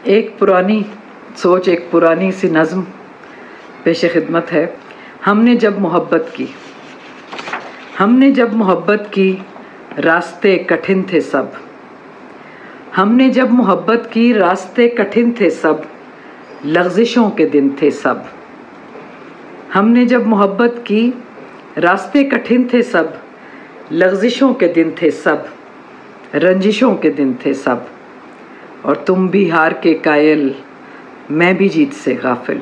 ایک پرانی سوچ، ایک پرانی سی نظم پیش خدمت ہے۔ ہم نے جب محبت کی راستے کٹھن تھے سب، ہم نے جب محبت کی راستے کٹھن تھے سب، لغزشوں کے دن تھے سب۔ ہم نے جب محبت کی راستے کٹھن تھے سب، لغزشوں کے دن تھے سب، رنجشوں کے دن تھے سب۔ اور تم بھی ہار کے قائل، میں بھی جیت سے غافل۔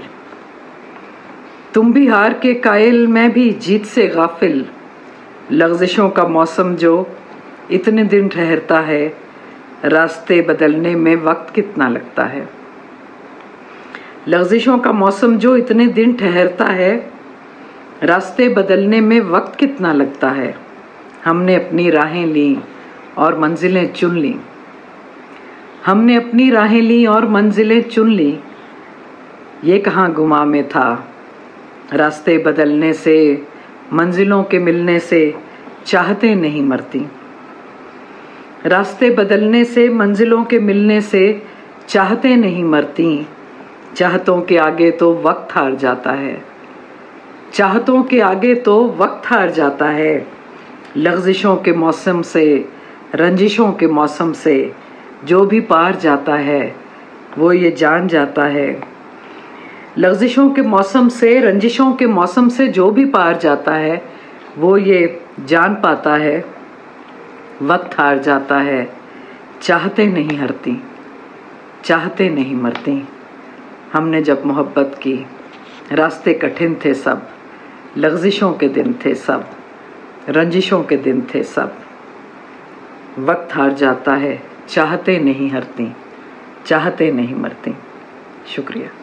تم بھی ہار کے قائل، میں بھی جیت سے غافل۔ لغزشوں کا موسم جو اتنے دن ٹھہرتا ہے، راستے بدلنے میں وقت کتنا لگتا ہے۔ لغزشوں کا موسم جو اتنے دن ٹھہرتا ہے، راستے بدلنے میں وقت کتنا لگتا ہے۔ ہم نے اپنی راہیں لیں اور منزلیں چن لیں، ہم نے اپنی راہیں لیں اور منزلیں چن لیں۔ یہ کہاں گماں میں تھا، راستے بدلنے سے، منزلوں کے ملنے سے چاہتے نہیں مرتی۔ راستے بدلنے سے، منزلوں کے ملنے سے چاہتے نہیں مرتی۔ چاہتوں کے آگے تو وقت ہار جاتا ہے، چاہتوں کے آگے تو وقت ہار جاتا ہے۔ لغزشوں کے موسم سے، رنجشوں کے موسم سے جو بھی پار جاتا ہے، وہ یہ جان جاتا ہے۔ لغزشوں کے موسم سے، رنجشوں کے موسم سے جو بھی پار جاتا ہے، وہ یہ جان پاتا ہے، وقت ہار جاتا ہے۔ چاہتے نہیں ہرتی، چاہتے نہیں مرتی۔ ہم نے جب محبت کی راستے کٹھن تھے سب، لغزشوں کے دن تھے سب، رنجشوں کے دن تھے سب۔ وقت ہار جاتا ہے، چاہتے نہیں ہرتی، چاہتے نہیں مرتی۔ شکریہ۔